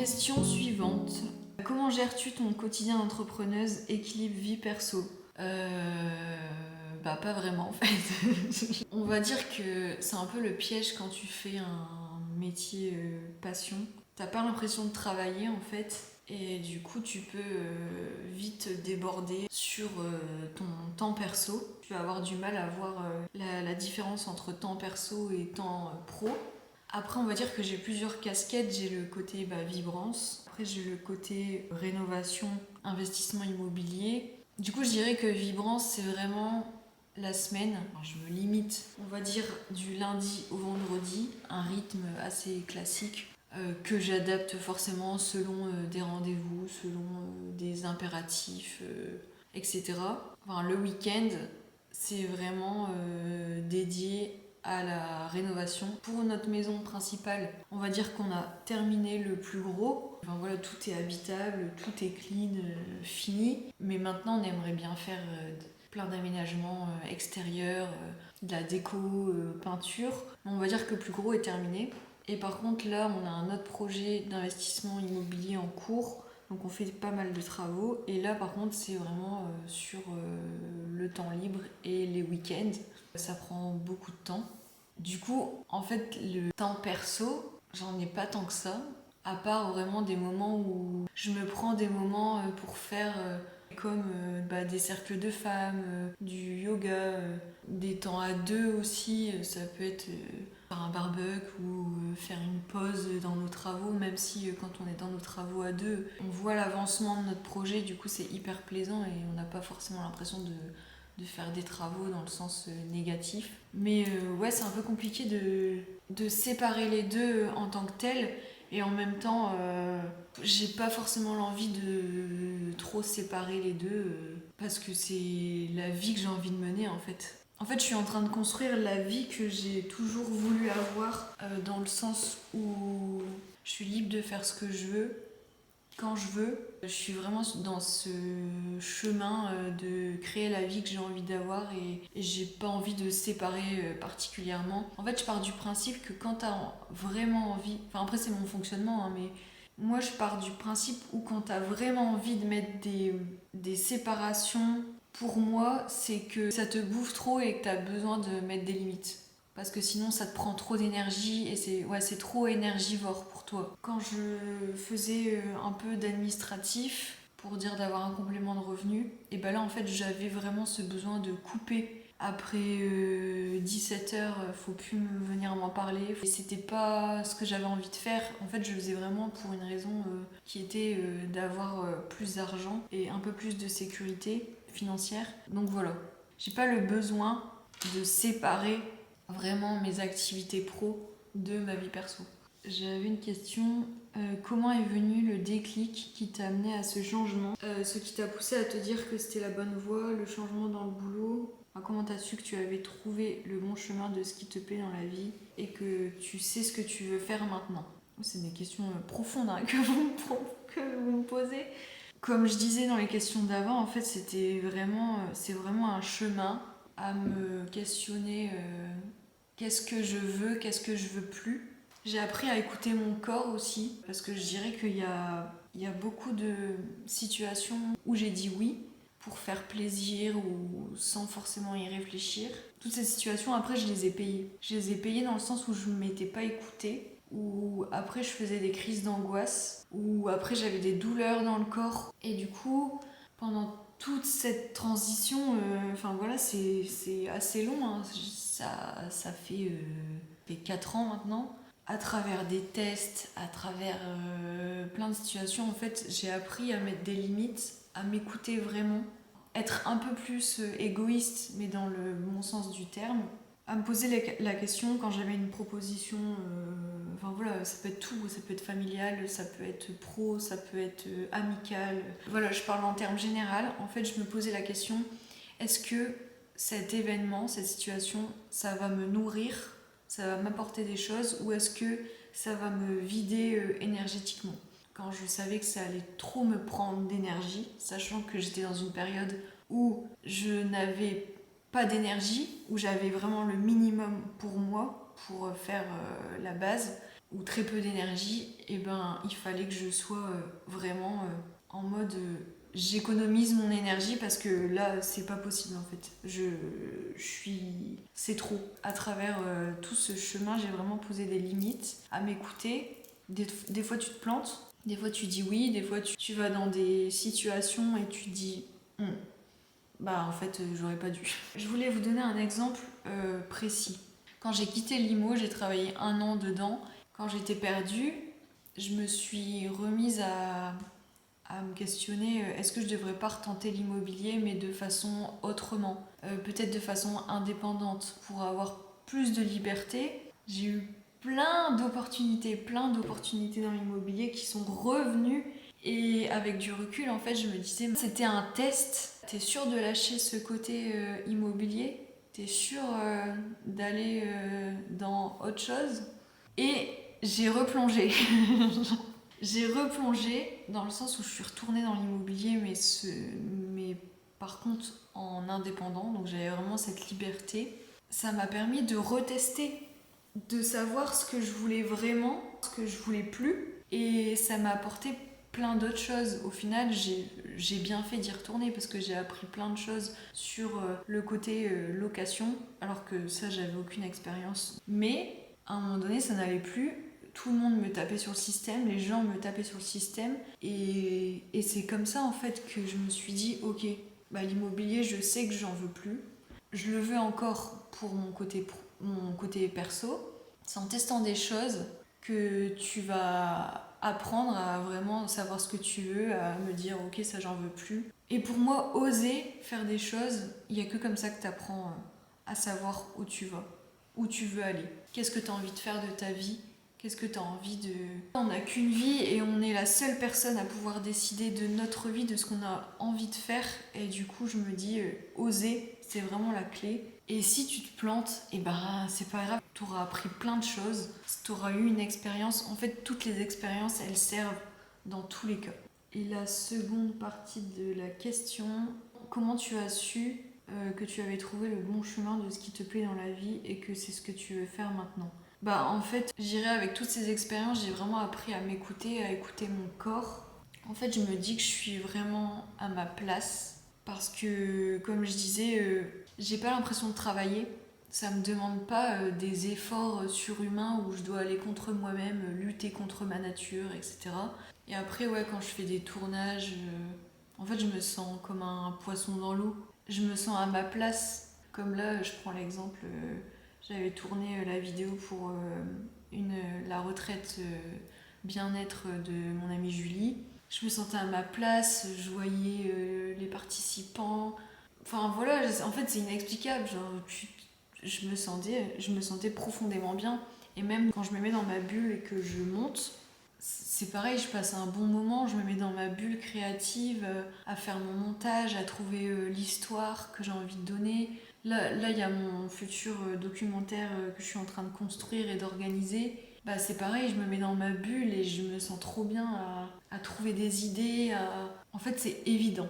Question suivante. Comment gères-tu ton quotidien d'entrepreneuse, équilibre vie perso? Pas vraiment en fait. On va dire que c'est un peu le piège quand tu fais un métier passion. T'as pas l'impression de travailler en fait. Et du coup, tu peux vite déborder sur ton temps perso. Tu vas avoir du mal à voir la différence entre temps perso et temps pro. Après, on va dire que j'ai plusieurs casquettes. J'ai le côté vibrance. Après, j'ai le côté rénovation, investissement immobilier. Du coup, je dirais que vibrance, c'est vraiment la semaine. Alors, je me limite, on va dire, du lundi au vendredi. Un rythme assez classique que j'adapte forcément selon des rendez-vous, selon des impératifs, etc. Enfin, le week-end, c'est vraiment dédié à la rénovation. Pour notre maison principale, on va dire qu'on a terminé le plus gros. Enfin voilà, tout est habitable, tout est clean, fini. Mais maintenant, on aimerait bien faire plein d'aménagements extérieurs, de la déco, peinture. On va dire que le plus gros est terminé. Et par contre, là, on a un autre projet d'investissement immobilier en cours. Donc on fait pas mal de travaux. Et là, par contre, c'est vraiment sur le temps libre et les week-ends. Ça prend beaucoup de temps. Du coup, en fait, le temps perso, j'en ai pas tant que ça. À part vraiment des moments où je me prends des moments pour faire comme des cercles de femmes, du yoga, des temps à deux aussi. Ça peut être faire un barbecue ou faire une pause dans nos travaux, même si quand on est dans nos travaux à deux, on voit l'avancement de notre projet, du coup c'est hyper plaisant et on n'a pas forcément l'impression de faire des travaux dans le sens négatif. Mais ouais, c'est un peu compliqué de séparer les deux en tant que tel. Et en même temps, j'ai pas forcément l'envie de trop séparer les deux parce que c'est la vie que j'ai envie de mener en fait. En fait, je suis en train de construire la vie que j'ai toujours voulu avoir dans le sens où je suis libre de faire ce que je veux, quand je veux. Je suis vraiment dans ce chemin de créer la vie que j'ai envie d'avoir et j'ai pas envie de séparer particulièrement. En fait, je pars du principe que quand t'as vraiment envie, enfin après c'est mon fonctionnement, hein, mais moi je pars du principe où quand t'as vraiment envie de mettre des séparations, pour moi c'est que ça te bouffe trop et que t'as besoin de mettre des limites. Parce que sinon ça te prend trop d'énergie et c'est trop énergivore pour toi. Quand je faisais un peu d'administratif pour dire d'avoir un complément de revenu, et ben là en fait j'avais vraiment ce besoin de couper. Après 17h, faut plus venir m'en parler. Et c'était pas ce que j'avais envie de faire. En fait, je faisais vraiment pour une raison qui était d'avoir plus d'argent et un peu plus de sécurité financière. Donc voilà. J'ai pas le besoin de séparer vraiment mes activités pro de ma vie perso. J'avais une question. Comment est venu le déclic qui t'a amené à ce changement, ce qui t'a poussé à te dire que c'était la bonne voie, le changement dans le boulot? Comment t'as su que tu avais trouvé le bon chemin de ce qui te plaît dans la vie et que tu sais ce que tu veux faire maintenant? C'est des questions profondes hein, que vous me posez. Comme je disais dans les questions d'avant, en fait, c'est vraiment un chemin à me questionner qu'est-ce que je veux, qu'est-ce que je veux plus. J'ai appris à écouter mon corps aussi, parce que je dirais il y a beaucoup de situations où j'ai dit oui pour faire plaisir ou sans forcément y réfléchir. Toutes ces situations, après, je les ai payées. Je les ai payées dans le sens où je ne m'étais pas écoutée, où après je faisais des crises d'angoisse, où après j'avais des douleurs dans le corps. Et du coup, pendant toute cette transition, voilà, c'est assez long, hein. Ça fait 4 ans maintenant. À travers des tests, à travers plein de situations, en fait, j'ai appris à mettre des limites, à m'écouter vraiment, être un peu plus égoïste, mais dans le bon sens du terme, à me poser la question quand j'avais une proposition, ça peut être tout, ça peut être familial, ça peut être pro, ça peut être amical. Voilà, je parle en termes général. En fait, je me posais la question, est-ce que cet événement, cette situation, ça va me nourrir, ça va m'apporter des choses, ou est-ce que ça va me vider énergétiquement? Quand je savais que ça allait trop me prendre d'énergie, sachant que j'étais dans une période où je n'avais pas d'énergie, où j'avais vraiment le minimum pour moi, pour faire la base, ou très peu d'énergie, et ben il fallait que je sois vraiment en mode j'économise mon énergie parce que là c'est pas possible en fait. C'est trop. À travers tout ce chemin, j'ai vraiment posé des limites à m'écouter. Des fois tu te plantes, des fois tu dis oui, des fois tu vas dans des situations et tu dis bah en fait j'aurais pas dû. Je voulais vous donner un exemple précis. Quand j'ai quitté l'IMO, j'ai travaillé 1 an dedans. Quand j'étais perdue, je me suis remise à me questionner, est-ce que je devrais pas retenter l'immobilier mais de façon autrement, peut-être de façon indépendante pour avoir plus de liberté. J'ai eu plein d'opportunités dans l'immobilier qui sont revenues et avec du recul en fait je me disais c'était un test. T'es sûr de lâcher ce côté immobilier? T'es sûr d'aller dans autre chose? Et j'ai replongé. J'ai replongé dans le sens où je suis retournée dans l'immobilier, mais par contre en indépendant, donc j'avais vraiment cette liberté. Ça m'a permis de retester, de savoir ce que je voulais vraiment, ce que je voulais plus, et ça m'a apporté plein d'autres choses. Au final, j'ai bien fait d'y retourner parce que j'ai appris plein de choses sur le côté location, alors que ça, j'avais aucune expérience. Mais à un moment donné, ça n'allait plus. Tout le monde me tapait sur le système, les gens me tapaient sur le système. Et c'est comme ça, en fait, que je me suis dit, ok, bah, l'immobilier, je sais que j'en veux plus. Je le veux encore pour mon côté perso. C'est en testant des choses que tu vas apprendre à vraiment savoir ce que tu veux, à me dire, ok, ça, j'en veux plus. Et pour moi, oser faire des choses, il n'y a que comme ça que tu apprends à savoir où tu vas, où tu veux aller. Qu'est-ce que tu as envie de faire de ta vie? Qu'est-ce que tu as envie de... On n'a qu'une vie et on est la seule personne à pouvoir décider de notre vie, de ce qu'on a envie de faire. Et du coup, je me dis, oser, c'est vraiment la clé. Et si tu te plantes, et ben c'est pas grave, tu auras appris plein de choses, tu auras eu une expérience. En fait, toutes les expériences, elles servent dans tous les cas. Et la seconde partie de la question, comment tu as su que tu avais trouvé le bon chemin de ce qui te plaît dans la vie et que c'est ce que tu veux faire maintenant? Bah en fait, j'irai avec toutes ces expériences, j'ai vraiment appris à m'écouter, à écouter mon corps. En fait, je me dis que je suis vraiment à ma place parce que, comme je disais, j'ai pas l'impression de travailler. Ça me demande pas des efforts surhumains où je dois aller contre moi-même, lutter contre ma nature, etc. Et après, ouais, quand je fais des tournages, en fait, je me sens comme un poisson dans l'eau. Je me sens à ma place. Comme là, je prends l'exemple, j'avais tourné la vidéo pour la retraite bien-être de mon amie Julie. Je me sentais à ma place, je voyais les participants. Enfin voilà, en fait c'est inexplicable. Genre, je me sentais profondément bien. Et même quand je me mets dans ma bulle et que je monte, c'est pareil, je passe un bon moment, je me mets dans ma bulle créative, à faire mon montage, à trouver l'histoire que j'ai envie de donner. Là, il y a mon futur documentaire que je suis en train de construire et d'organiser. Bah, c'est pareil, je me mets dans ma bulle et je me sens trop bien à trouver des idées. En fait, c'est évident.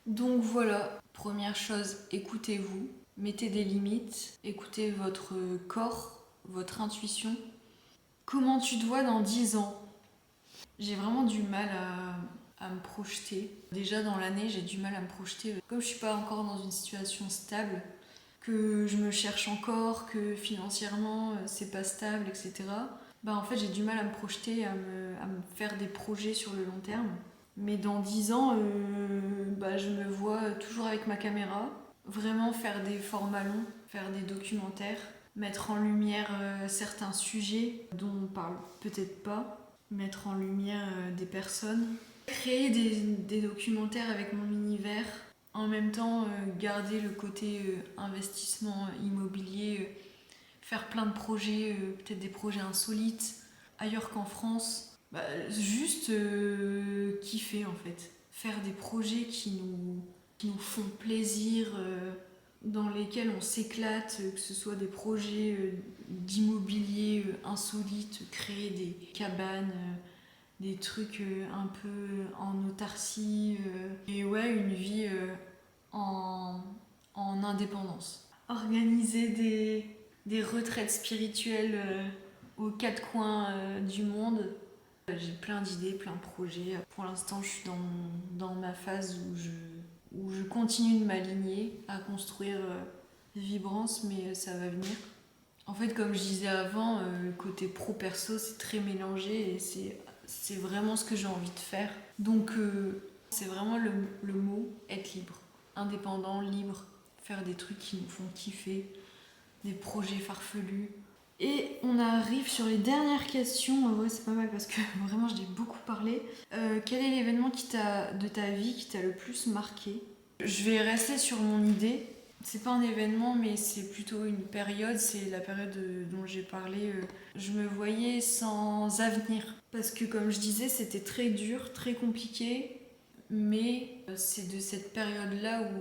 Donc voilà, première chose, écoutez-vous, mettez des limites, écoutez votre corps, votre intuition. Comment tu te vois dans 10 ans? J'ai vraiment du mal à me projeter. Déjà dans l'année, j'ai du mal à me projeter. Comme je suis pas encore dans une situation stable, que je me cherche encore, que financièrement c'est pas stable, etc. Bah en fait j'ai du mal à me projeter, à me faire des projets sur le long terme. Mais dans 10 ans, bah, je me vois toujours avec ma caméra, vraiment faire des formats longs, faire des documentaires, mettre en lumière certains sujets dont on parle peut-être pas, mettre en lumière des personnes, créer des documentaires avec mon univers, en même temps garder le côté investissement immobilier, faire plein de projets, peut-être des projets insolites, ailleurs qu'en France. Bah, juste kiffer en fait. Faire des projets qui nous font plaisir, dans lesquels on s'éclate, que ce soit des projets d'immobilier insolites, créer des cabanes, des trucs un peu en autarcie. Et ouais, une vie en, indépendance. Organiser des retraites spirituelles aux quatre coins du monde. J'ai plein d'idées, plein de projets. Pour l'instant, je suis dans ma phase où je continue de m'aligner à construire Vibrance, mais ça va venir. En fait, comme je disais avant, le côté pro-perso, c'est très mélangé et c'est vraiment ce que j'ai envie de faire. Donc, c'est vraiment le mot, être libre. Indépendant, libre, faire des trucs qui nous font kiffer, des projets farfelus. Et on arrive sur les dernières questions. En vrai, c'est pas mal parce que vraiment, je l'ai beaucoup parlé. Quel est l'événement de ta vie qui t'a le plus marqué ? Je vais rester sur mon idée. C'est pas un événement, mais c'est plutôt une période. C'est la période dont j'ai parlé. Je me voyais sans avenir. Parce que, comme je disais, c'était très dur, très compliqué. Mais c'est de cette période-là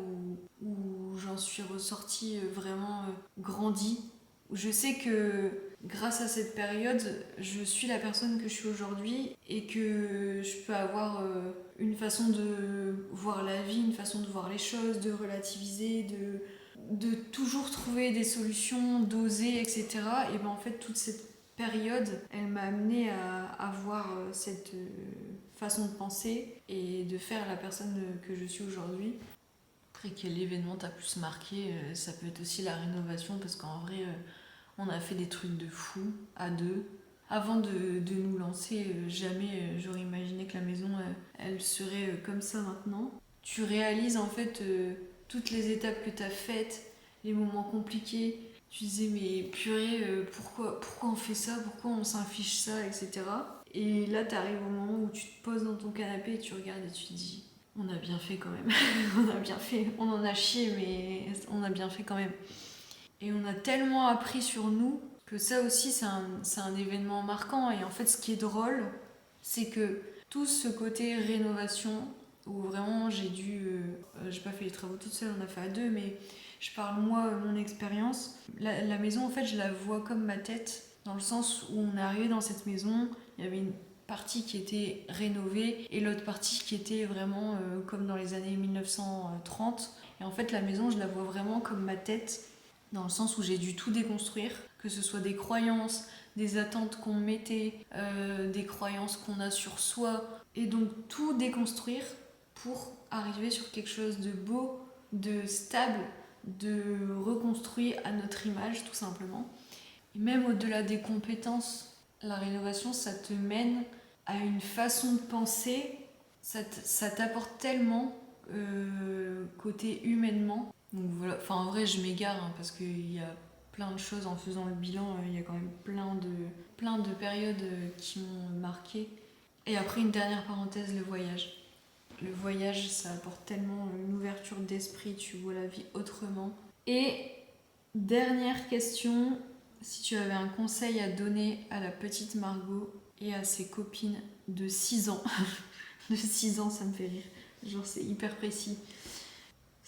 où j'en suis ressortie vraiment grandie. Je sais que grâce à cette période, je suis la personne que je suis aujourd'hui et que je peux avoir une façon de voir la vie, une façon de voir les choses, de relativiser, de toujours trouver des solutions, d'oser, etc. Et ben en fait, toute cette période, elle m'a amenée à avoir cette façon de penser et de faire la personne que je suis aujourd'hui. Après, quel événement t'a plus marqué ? Ça peut être aussi la rénovation parce qu'en vrai, on a fait des trucs de fou à deux. Avant de nous lancer, jamais j'aurais imaginé que la maison, elle serait comme ça maintenant. Tu réalises en fait toutes les étapes que tu as faites, les moments compliqués. Tu disais mais purée, pourquoi on fait ça, pourquoi on s'infiche ça, etc. Et là tu arrives au moment où tu te poses dans ton canapé et tu regardes et tu te dis on a bien fait quand même. On a bien fait, on en a chié mais on a bien fait quand même. Et on a tellement appris sur nous que ça aussi c'est un événement marquant. Et en fait ce qui est drôle, c'est que tout ce côté rénovation, où vraiment j'ai pas fait les travaux toute seule, on a fait à deux, mais je parle moi, mon expérience. La maison en fait je la vois comme ma tête, dans le sens où on est arrivé dans cette maison, il y avait une partie qui était rénovée et l'autre partie qui était vraiment comme dans les années 1930. Et en fait la maison je la vois vraiment comme ma tête, dans le sens où j'ai dû tout déconstruire, que ce soit des croyances, des attentes qu'on mettait, des croyances qu'on a sur soi, et donc tout déconstruire pour arriver sur quelque chose de beau, de stable, de reconstruit à notre image tout simplement. Et même au-delà des compétences, la rénovation ça te mène à une façon de penser, ça t'apporte tellement côté humainement. Donc voilà, enfin en vrai je m'égare hein, parce qu'il y a plein de choses en faisant le bilan, il y a quand même plein de périodes qui m'ont marqué. Et après une dernière parenthèse, le voyage. Le voyage ça apporte tellement une ouverture d'esprit, tu vois la vie autrement. Et dernière question, si tu avais un conseil à donner à la petite Margot et à ses copines de 6 ans, de 6 ans ça me fait rire, genre c'est hyper précis.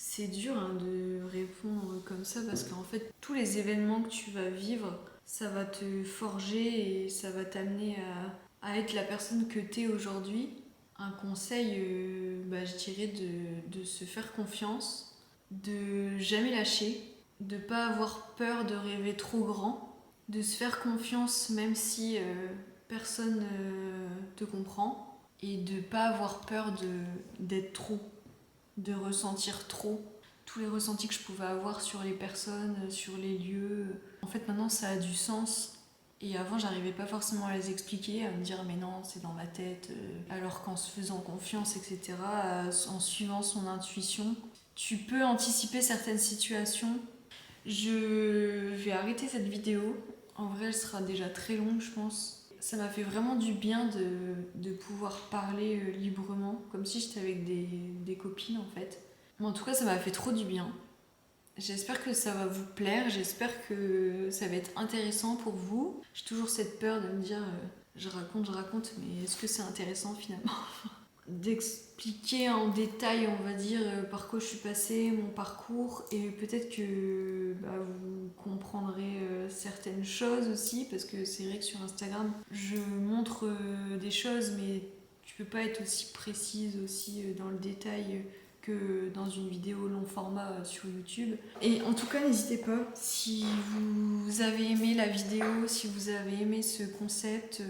C'est dur hein, de répondre comme ça parce qu'en fait, tous les événements que tu vas vivre, ça va te forger et ça va t'amener à être la personne que tu es aujourd'hui. Un conseil, je dirais de se faire confiance, de jamais lâcher, de pas avoir peur de rêver trop grand, de se faire confiance même si personne te comprend et de pas avoir peur d'être trop, de ressentir trop tous les ressentis que je pouvais avoir sur les personnes, sur les lieux. En fait maintenant ça a du sens et avant j'arrivais pas forcément à les expliquer, à me dire mais non c'est dans ma tête, alors qu'en se faisant confiance etc, en suivant son intuition, tu peux anticiper certaines situations. Je vais arrêter cette vidéo, en vrai elle sera déjà très longue je pense. Ça m'a fait vraiment du bien de pouvoir parler librement, comme si j'étais avec des copines en fait. Mais en tout cas, ça m'a fait trop du bien. J'espère que ça va vous plaire, j'espère que ça va être intéressant pour vous. J'ai toujours cette peur de me dire, je raconte, mais est-ce que c'est intéressant finalement d'expliquer en détail, on va dire, par quoi je suis passée, mon parcours, et peut-être que vous comprendrez certaines choses aussi, parce que c'est vrai que sur Instagram, je montre des choses, mais tu peux pas être aussi précise aussi dans le détail que dans une vidéo long format sur YouTube. Et en tout cas, n'hésitez pas, si vous avez aimé la vidéo, si vous avez aimé ce concept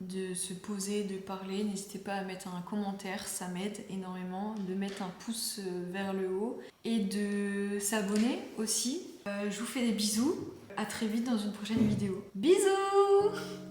de se poser, de parler, n'hésitez pas à mettre un commentaire, ça m'aide énormément, de mettre un pouce vers le haut et de s'abonner aussi. Je vous fais des bisous, à très vite dans une prochaine vidéo. Bisous!